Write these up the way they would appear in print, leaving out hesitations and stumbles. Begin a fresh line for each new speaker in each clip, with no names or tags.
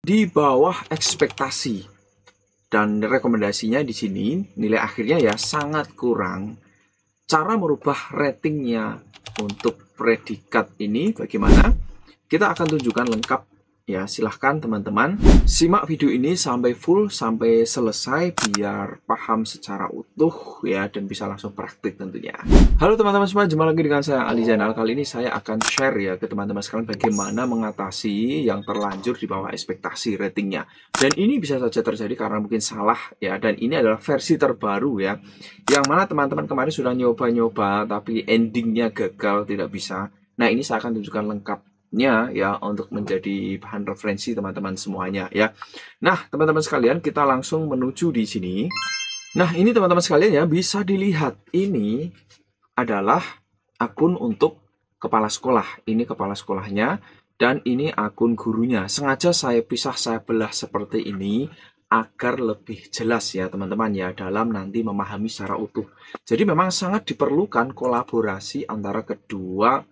di bawah ekspektasi. Dan rekomendasinya di sini nilai akhirnya ya sangat kurang. Cara merubah ratingnya untuk predikat ini bagaimana? Kita akan tunjukkan lengkap ya. Silahkan teman-teman simak video ini sampai full, sampai selesai biar paham secara utuh ya, dan bisa langsung praktik tentunya. Halo teman-teman semua, jumpa lagi dengan saya Ali Zainal. Kali ini saya akan share ya ke teman-teman sekalian bagaimana mengatasi yang terlanjur di bawah ekspektasi ratingnya. Dan ini bisa saja terjadi karena mungkin salah ya, dan ini adalah versi terbaru ya, yang mana teman-teman kemarin sudah nyoba-nyoba tapi endingnya gagal, tidak bisa. Nah, ini saya akan tunjukkan lengkapnya ya untuk menjadi bahan referensi teman-teman semuanya ya. Nah, teman-teman sekalian, kita langsung menuju di sini. Nah, ini teman-teman sekalian ya, bisa dilihat ini adalah akun untuk kepala sekolah. Ini kepala sekolahnya dan ini akun gurunya. Sengaja saya pisah, saya belah seperti ini agar lebih jelas ya teman-teman ya dalam nanti memahami secara utuh. Jadi memang sangat diperlukan kolaborasi antara kedua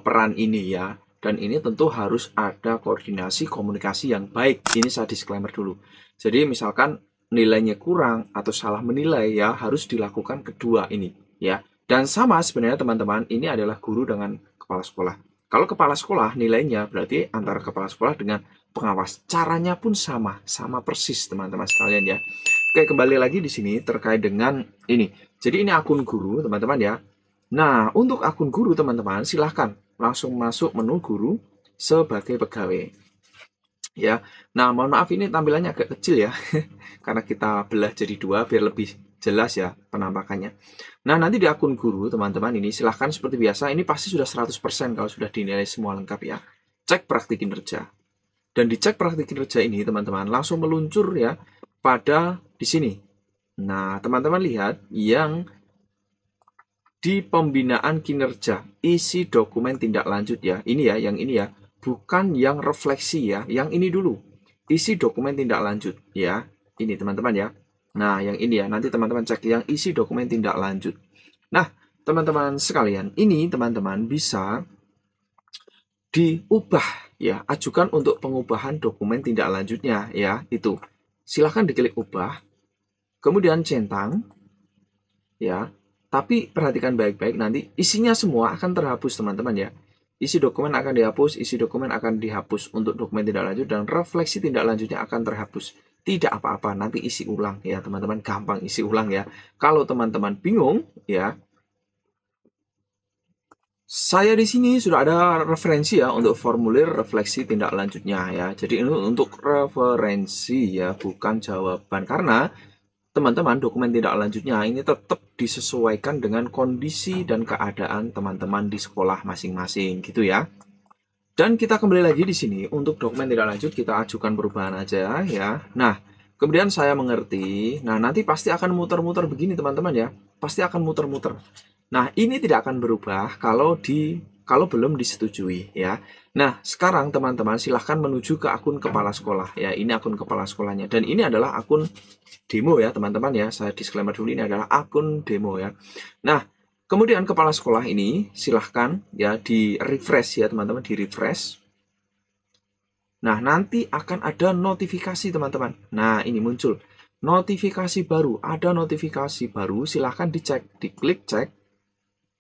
peran ini ya. Dan ini tentu harus ada koordinasi komunikasi yang baik. Ini saya disclaimer dulu. Jadi misalkan nilainya kurang atau salah menilai ya, harus dilakukan kedua ini ya. Dan sama sebenarnya teman-teman, ini adalah guru dengan kepala sekolah. Kalau kepala sekolah nilainya berarti antara kepala sekolah dengan pengawas. Caranya pun sama, sama persis teman-teman sekalian ya. Oke, kembali lagi di sini terkait dengan ini. Jadi ini akun guru teman-teman ya. Nah, untuk akun guru teman-teman, silahkan langsung masuk menu guru sebagai pegawai. Ya, nah mohon maaf ini tampilannya agak kecil ya, karena kita belah jadi dua biar lebih jelas ya penampakannya. Nah, nanti di akun guru teman-teman ini silahkan seperti biasa, ini pasti sudah 100% kalau sudah dinilai semua lengkap ya. Cek praktik kinerja. Dan di cek praktik kinerja ini teman-teman langsung meluncur ya pada di sini. Nah, teman-teman lihat yang di pembinaan kinerja, isi dokumen tindak lanjut ya. Ini ya, yang ini ya. Bukan yang refleksi ya, yang ini dulu. Isi dokumen tindak lanjut ya. Ini teman-teman ya. Nah, yang ini ya, nanti teman-teman cek yang isi dokumen tindak lanjut. Nah, teman-teman sekalian, ini teman-teman bisa diubah ya, ajukan untuk pengubahan dokumen tindak lanjutnya ya, itu. Silahkan diklik ubah, kemudian centang ya. Tapi perhatikan baik-baik, nanti isinya semua akan terhapus teman-teman ya. Isi dokumen akan dihapus, isi dokumen akan dihapus untuk dokumen tindak lanjut, dan refleksi tindak lanjutnya akan terhapus. Tidak apa-apa, nanti isi ulang ya teman-teman, gampang isi ulang ya. Kalau teman-teman bingung ya, saya di sini sudah ada referensi ya untuk formulir refleksi tindak lanjutnya ya. Jadi ini untuk referensi ya, bukan jawaban, karena teman-teman dokumen tindak lanjutnya ini tetap disesuaikan dengan kondisi dan keadaan teman-teman di sekolah masing-masing gitu ya. Dan kita kembali lagi di sini untuk dokumen tindak lanjut, kita ajukan perubahan aja ya. Nah, kemudian saya mengerti. Nah, nanti pasti akan muter-muter begini teman-teman ya. Pasti akan muter-muter. Nah, ini tidak akan berubah kalau belum disetujui ya. Nah, sekarang teman-teman silahkan menuju ke akun kepala sekolah ya. Ini akun kepala sekolahnya, dan ini adalah akun demo ya teman-teman ya. Saya disclaimer dulu, ini adalah akun demo ya. Nah, kemudian kepala sekolah ini silahkan ya di refresh ya teman-teman, di refresh. Nah, nanti akan ada notifikasi teman-teman. Nah, ini muncul notifikasi baru, ada notifikasi baru, silahkan dicek, diklik cek.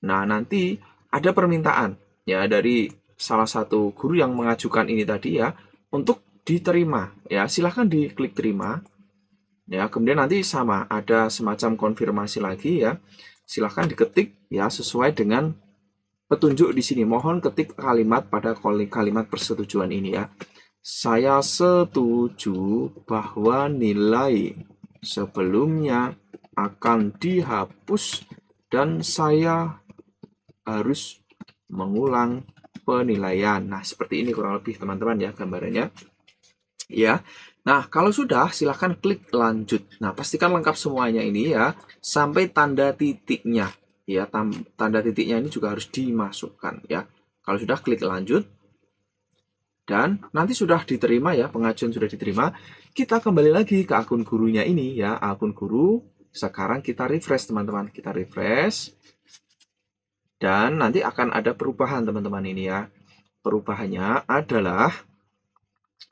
Nah, nanti ada permintaan ya dari salah satu guru yang mengajukan ini tadi ya untuk diterima ya. Silahkan diklik terima ya. Kemudian nanti sama ada semacam konfirmasi lagi ya. Silahkan diketik ya sesuai dengan petunjuk di sini. Mohon ketik kalimat pada kalimat persetujuan ini ya. Saya setuju bahwa nilai sebelumnya akan dihapus dan saya harus mengulang penilaian. Nah, seperti ini kurang lebih teman-teman ya gambarannya. Ya. Nah, kalau sudah silahkan klik lanjut. Nah, pastikan lengkap semuanya ini ya sampai tanda titiknya. Ya, tanda titiknya ini juga harus dimasukkan ya. Kalau sudah klik lanjut dan nanti sudah diterima ya, pengajuan sudah diterima, kita kembali lagi ke akun gurunya ini ya, akun guru. Sekarang kita refresh teman-teman, kita refresh. Dan nanti akan ada perubahan teman-teman ini ya. Perubahannya adalah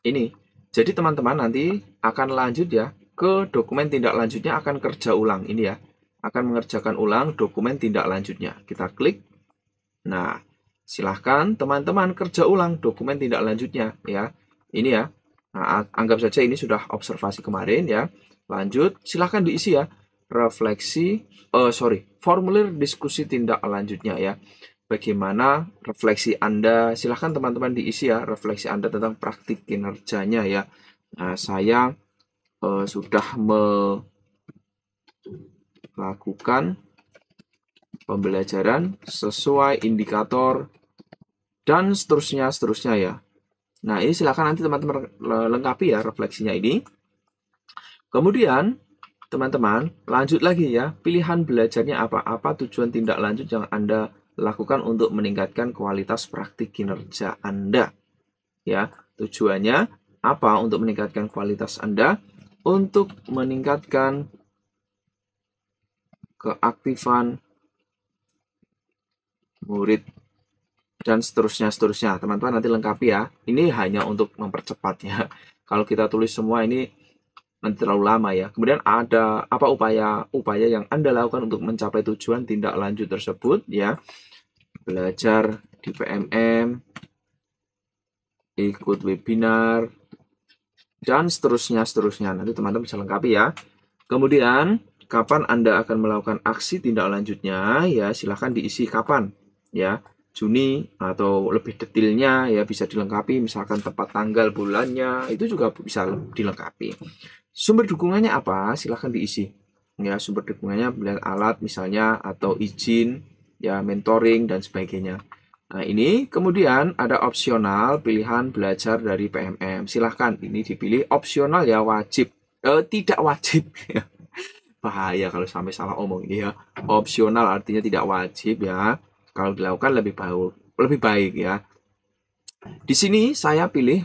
ini. Jadi teman-teman nanti akan lanjut ya ke dokumen tindak lanjutnya, akan kerja ulang ini ya. Akan mengerjakan ulang dokumen tindak lanjutnya. Kita klik. Nah, silahkan teman-teman kerja ulang dokumen tindak lanjutnya ya. Ini ya. Nah, anggap saja ini sudah observasi kemarin ya. Lanjut, silahkan diisi ya. Formulir diskusi tindak lanjutnya ya. Bagaimana refleksi Anda, silahkan teman-teman diisi ya, refleksi Anda tentang praktik kinerjanya ya. Nah, saya sudah melakukan pembelajaran sesuai indikator dan seterusnya ya. Nah, ini silakan nanti teman-teman lengkapi ya refleksinya ini. Kemudian teman-teman lanjut lagi ya, pilihan belajarnya apa? Apa tujuan tindak lanjut yang Anda lakukan untuk meningkatkan kualitas praktik kinerja Anda? Ya, tujuannya apa untuk meningkatkan kualitas Anda? Untuk meningkatkan keaktifan murid dan seterusnya. Teman-teman nanti lengkapi ya. Ini hanya untuk mempercepatnya. Kalau kita tulis semua ini nanti terlalu lama ya. Kemudian ada apa upaya yang Anda lakukan untuk mencapai tujuan tindak lanjut tersebut ya. Belajar di PMM, ikut webinar, dan seterusnya. Nanti teman-teman bisa lengkapi ya. Kemudian kapan Anda akan melakukan aksi tindak lanjutnya ya, silahkan diisi kapan ya. Juni atau lebih detailnya ya bisa dilengkapi, misalkan tepat tanggal, bulannya itu juga bisa dilengkapi. Sumber dukungannya apa? Silahkan diisi ya, sumber dukungannya pilihan alat misalnya atau izin ya, mentoring dan sebagainya. Nah, ini kemudian ada opsional pilihan belajar dari PMM. Silahkan ini dipilih opsional ya, wajib tidak wajib ya. Bahaya kalau sampai salah omong ini ya. Opsional artinya tidak wajib ya. Kalau dilakukan lebih baik ya. Di sini saya pilih,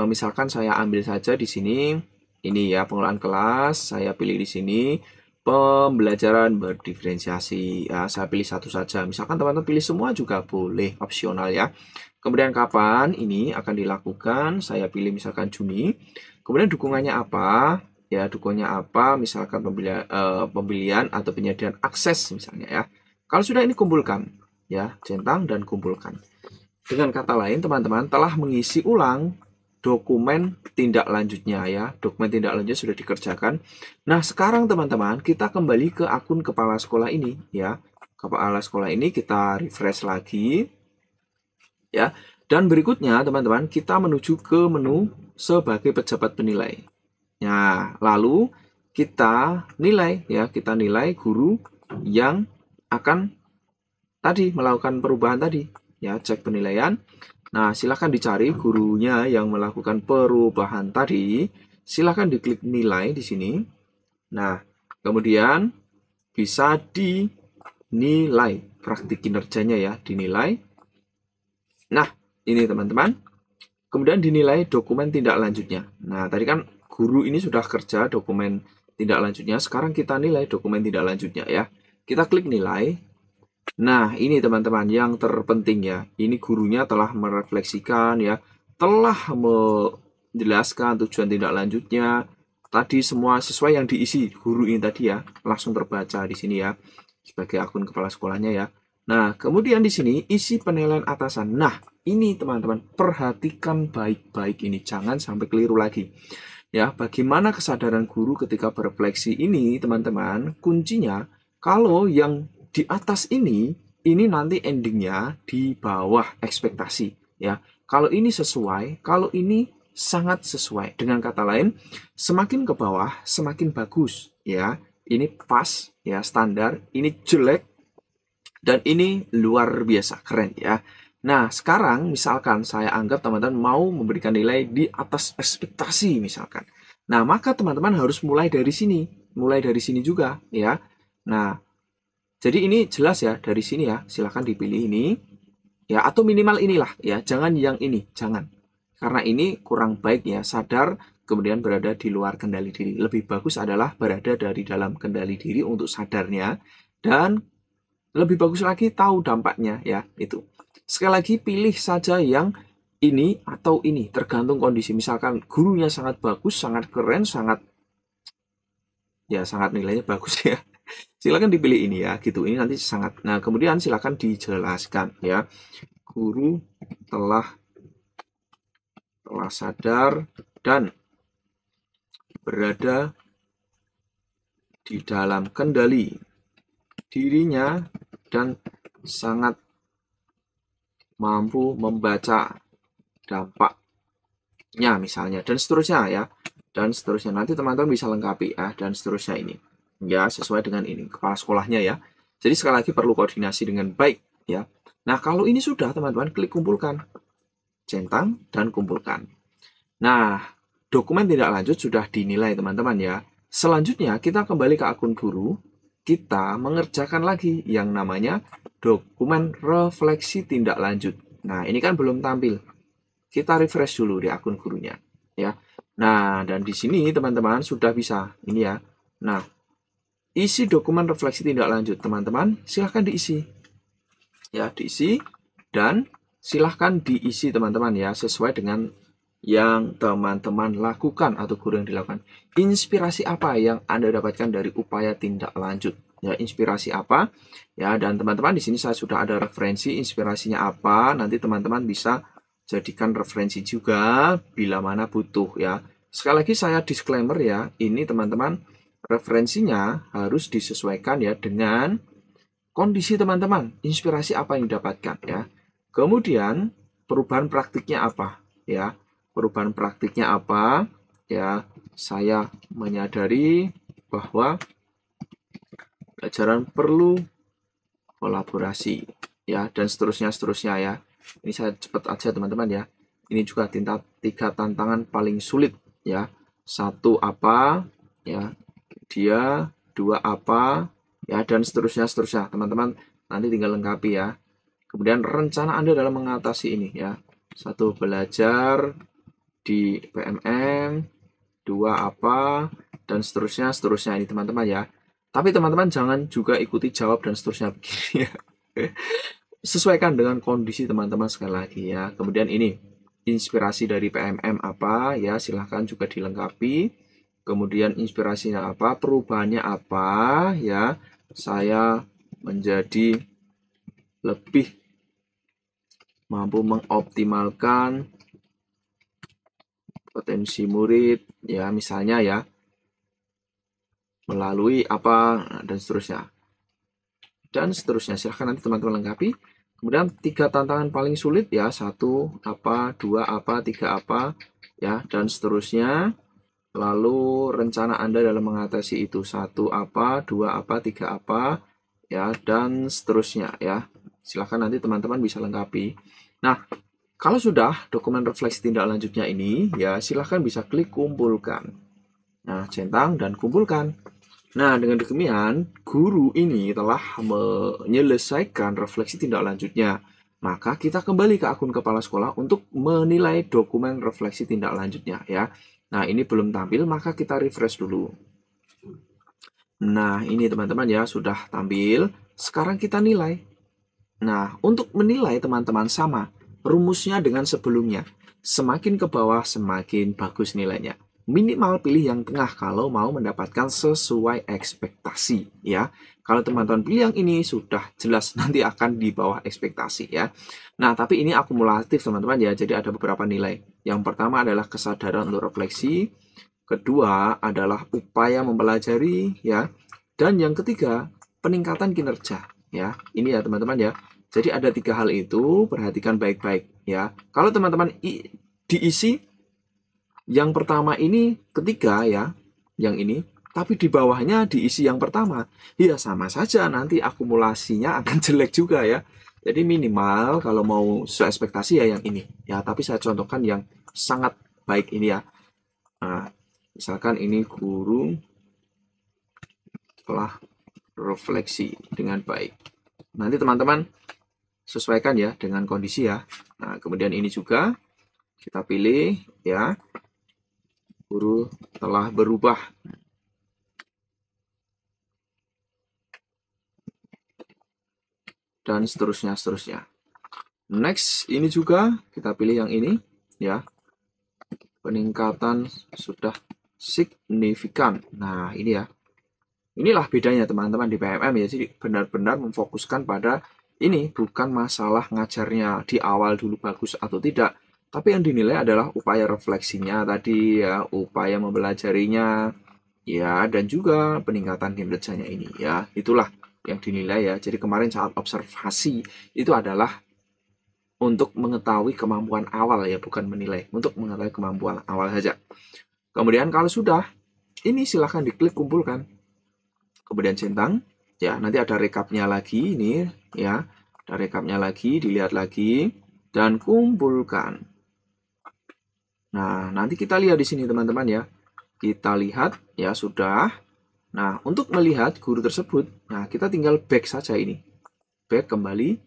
misalkan saya ambil saja di sini, ini ya pengelolaan kelas, saya pilih di sini pembelajaran berdiferensiasi ya, saya pilih satu saja. Misalkan teman-teman pilih semua juga boleh, opsional ya. Kemudian kapan ini akan dilakukan, saya pilih misalkan Juni. Kemudian dukungannya apa? Ya, dukungannya apa? Misalkan pembelian atau penyediaan akses misalnya ya. Kalau sudah ini kumpulkan ya, centang dan kumpulkan. Dengan kata lain teman-teman telah mengisi ulang dokumen tindak lanjutnya ya. Dokumen tindak lanjutnya sudah dikerjakan. Nah, sekarang teman-teman kita kembali ke akun kepala sekolah ini ya. Kepala sekolah ini kita refresh lagi ya. Dan berikutnya teman-teman kita menuju ke menu sebagai pejabat penilai. Nah, lalu kita nilai ya, kita nilai guru yang akan tadi melakukan perubahan tadi ya, cek penilaian. Nah, silahkan dicari gurunya yang melakukan perubahan tadi. Silahkan diklik nilai di sini. Nah, kemudian bisa dinilai praktik kinerjanya ya, dinilai. Nah, ini teman-teman. Kemudian dinilai dokumen tindak lanjutnya. Nah, tadi kan guru ini sudah kerja dokumen tindak lanjutnya. Sekarang kita nilai dokumen tindak lanjutnya ya. Kita klik nilai. Nah, ini teman-teman yang terpenting ya. Ini gurunya telah merefleksikan ya, telah menjelaskan tujuan tindak lanjutnya. Tadi semua sesuai yang diisi guru ini tadi ya, langsung terbaca di sini ya sebagai akun kepala sekolahnya ya. Nah, kemudian di sini isi penilaian atasan. Nah, ini teman-teman perhatikan baik-baik ini, jangan sampai keliru lagi. Ya, bagaimana kesadaran guru ketika berefleksi ini, teman-teman, kuncinya kalau yang di atas ini nanti endingnya di bawah ekspektasi ya. Kalau ini sesuai, kalau ini sangat sesuai. Dengan kata lain, semakin ke bawah semakin bagus ya. Ini pas ya, standar, ini jelek, dan ini luar biasa keren ya. Nah, sekarang misalkan saya anggap teman-teman mau memberikan nilai di atas ekspektasi misalkan. Nah, maka teman-teman harus mulai dari sini. Mulai dari sini juga ya. Nah, jadi ini jelas ya dari sini ya, silahkan dipilih ini ya, atau minimal inilah ya, jangan yang ini, jangan. Karena ini kurang baik ya, sadar kemudian berada di luar kendali diri. Lebih bagus adalah berada dari dalam kendali diri untuk sadarnya, dan lebih bagus lagi tahu dampaknya ya, itu. Sekali lagi pilih saja yang ini atau ini, tergantung kondisi. Misalkan gurunya sangat bagus, sangat keren, sangat nilainya bagus ya. Silakan dipilih ini ya, gitu. Ini nanti sangat. Nah, kemudian silakan dijelaskan ya. Guru telah sadar dan berada di dalam kendali dirinya dan sangat mampu membaca dampaknya misalnya dan seterusnya ya. Dan seterusnya nanti teman-teman bisa lengkapi ya dan seterusnya ini. Ya, sesuai dengan ini kepala sekolahnya ya. Jadi sekali lagi perlu koordinasi dengan baik ya. Nah, kalau ini sudah teman-teman klik kumpulkan. Centang dan kumpulkan. Nah, dokumen tindak lanjut sudah dinilai teman-teman ya. Selanjutnya kita kembali ke akun guru. Kita mengerjakan lagi yang namanya dokumen refleksi tindak lanjut. Nah, ini kan belum tampil. Kita refresh dulu di akun gurunya ya. Nah, dan di sini teman-teman sudah bisa ini ya. Nah, isi dokumen refleksi tindak lanjut teman-teman silahkan diisi. Ya, diisi dan silahkan diisi teman-teman ya sesuai dengan yang teman-teman lakukan atau guru yang dilakukan. Inspirasi apa yang Anda dapatkan dari upaya tindak lanjut? Ya, inspirasi apa? Ya, dan teman-teman di sini saya sudah ada referensi inspirasinya apa. Nanti teman-teman bisa jadikan referensi juga bila mana butuh ya. Sekali lagi saya disclaimer ya, ini teman-teman referensinya harus disesuaikan ya dengan kondisi teman-teman, inspirasi apa yang didapatkan ya. Kemudian perubahan praktiknya apa ya? Perubahan praktiknya apa? Ya, saya menyadari bahwa pelajaran perlu kolaborasi ya dan seterusnya ya. Ini saya cepat aja teman-teman ya. Ini juga tiga tantangan paling sulit ya. Satu apa ya? Dia, dua apa ya dan seterusnya teman-teman nanti tinggal lengkapi ya. Kemudian rencana Anda dalam mengatasi ini ya. Satu, belajar di PMM, dua apa dan seterusnya ini teman-teman ya. Tapi teman-teman jangan juga ikuti jawab dan seterusnya begini ya. Sesuaikan dengan kondisi teman-teman sekali lagi ya. Kemudian ini inspirasi dari PMM apa ya, silahkan juga dilengkapi. Kemudian inspirasinya apa, perubahannya apa ya. Saya menjadi lebih mampu mengoptimalkan potensi murid ya misalnya ya melalui apa dan seterusnya silahkan nanti teman-teman lengkapi. Kemudian tiga tantangan paling sulit ya, satu apa, dua apa, tiga apa ya dan seterusnya. Lalu rencana Anda dalam mengatasi itu, satu apa, dua apa, tiga apa ya dan seterusnya ya. Silahkan nanti teman-teman bisa lengkapi. Nah, kalau sudah dokumen refleksi tindak lanjutnya ini, ya silahkan bisa klik kumpulkan. Nah, centang dan kumpulkan. Nah, dengan demikian, guru ini telah menyelesaikan refleksi tindak lanjutnya. Maka kita kembali ke akun kepala sekolah untuk menilai dokumen refleksi tindak lanjutnya ya. Nah, ini belum tampil, maka kita refresh dulu. Nah, ini teman-teman ya, sudah tampil. Sekarang kita nilai. Nah, untuk menilai teman-teman sama, rumusnya dengan sebelumnya. Semakin ke bawah, semakin bagus nilainya. Minimal pilih yang tengah kalau mau mendapatkan sesuai ekspektasi ya. Kalau teman-teman pilih yang ini sudah jelas nanti akan di bawah ekspektasi ya. Nah, tapi ini akumulatif teman-teman ya. Jadi ada beberapa nilai. Yang pertama adalah kesadaran untuk refleksi. Kedua adalah upaya mempelajari ya. Dan yang ketiga, peningkatan kinerja ya. Ini ya teman-teman ya. Jadi ada tiga hal itu, perhatikan baik-baik ya. Kalau teman-teman diisi yang pertama ini ketiga ya, yang ini, tapi di bawahnya diisi yang pertama, ya sama saja nanti akumulasinya akan jelek juga ya. Jadi minimal kalau mau sesuai ekspektasi ya yang ini ya, tapi saya contohkan yang sangat baik ini ya. Nah, misalkan ini guru telah refleksi dengan baik. Nanti teman-teman sesuaikan ya dengan kondisi ya. Nah, kemudian ini juga kita pilih ya. Guru telah berubah. Dan seterusnya. Next, ini juga kita pilih yang ini ya. Peningkatan sudah signifikan. Nah, ini ya. Inilah bedanya teman-teman di PMM ya. Jadi benar-benar memfokuskan pada ini, bukan masalah ngajarnya di awal dulu bagus atau tidak, tapi yang dinilai adalah upaya refleksinya tadi ya, upaya mempelajarinya ya, dan juga peningkatan kinerjanya ini ya. Itulah yang dinilai ya. Jadi kemarin saat observasi itu adalah untuk mengetahui kemampuan awal ya, bukan menilai, untuk mengetahui kemampuan awal saja. Kemudian kalau sudah, ini silahkan diklik kumpulkan. Kemudian centang, ya nanti ada rekapnya lagi ini ya, ada rekapnya lagi, dilihat lagi, dan kumpulkan. Nah, nanti kita lihat di sini teman-teman ya. Kita lihat ya sudah. Nah, untuk melihat guru tersebut, nah kita tinggal back saja ini. Back kembali.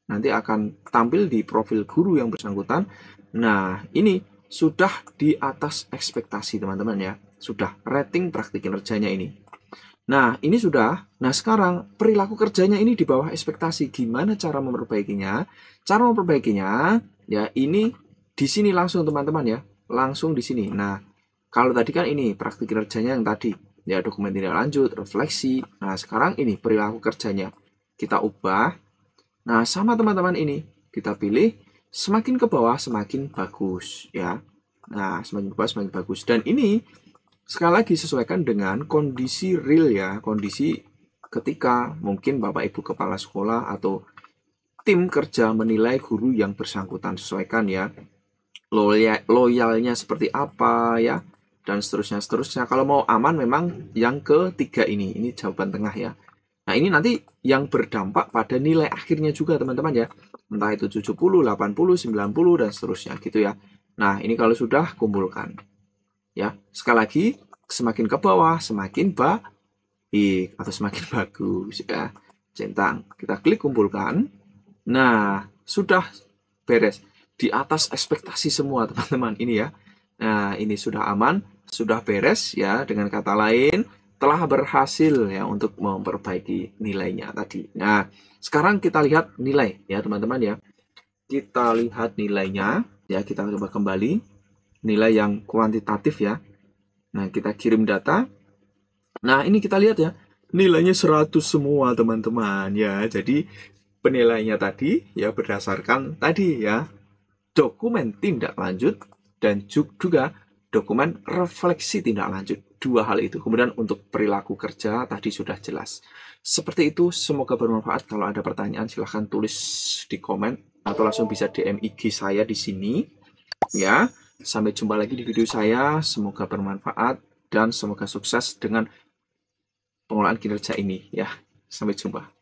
Nanti akan tampil di profil guru yang bersangkutan. Nah, ini sudah di atas ekspektasi teman-teman ya. Sudah rating praktik kinerjanya ini. Nah, ini sudah. Nah, sekarang perilaku kerjanya ini di bawah ekspektasi. Gimana cara memperbaikinya? Cara memperbaikinya, ya ini di sini langsung teman-teman ya. Langsung di sini. Nah, kalau tadi kan ini praktik kinerjanya yang tadi. Ya, dokumen tindak lanjut, refleksi. Nah, sekarang ini perilaku kerjanya. Kita ubah. Nah, sama teman-teman ini. Kita pilih semakin ke bawah semakin bagus. Ya. Nah, semakin ke bawah semakin bagus. Dan ini sekali lagi sesuaikan dengan kondisi real ya, kondisi ketika mungkin Bapak Ibu Kepala Sekolah atau tim kerja menilai guru yang bersangkutan, sesuaikan ya. Loyalnya seperti apa ya, dan seterusnya. Kalau mau aman memang yang ketiga ini jawaban tengah ya. Nah, ini nanti yang berdampak pada nilai akhirnya juga teman-teman ya. Entah itu 70, 80, 90 dan seterusnya gitu ya. Nah, ini kalau sudah kumpulkan. Ya, sekali lagi semakin ke bawah semakin baik atau semakin bagus ya. Centang. Kita klik kumpulkan. Nah, sudah beres. Di atas ekspektasi semua teman-teman ini ya. Nah, ini sudah aman, sudah beres ya. Dengan kata lain, telah berhasil ya untuk memperbaiki nilainya tadi. Nah, sekarang kita lihat nilai ya teman-teman ya. Kita lihat nilainya ya, kita coba kembali. Nilai yang kuantitatif ya. Nah, kita kirim data. Nah, ini kita lihat ya. Nilainya 100 semua, teman-teman ya. Jadi, penilaiannya tadi ya berdasarkan tadi ya. Dokumen tindak lanjut dan juga dokumen refleksi tindak lanjut. Dua hal itu. Kemudian untuk perilaku kerja tadi sudah jelas. Seperti itu, semoga bermanfaat. Kalau ada pertanyaan silahkan tulis di komen atau langsung bisa DM IG saya di sini ya. Sampai jumpa lagi di video saya. Semoga bermanfaat dan semoga sukses dengan pengelolaan kinerja ini ya. Sampai jumpa.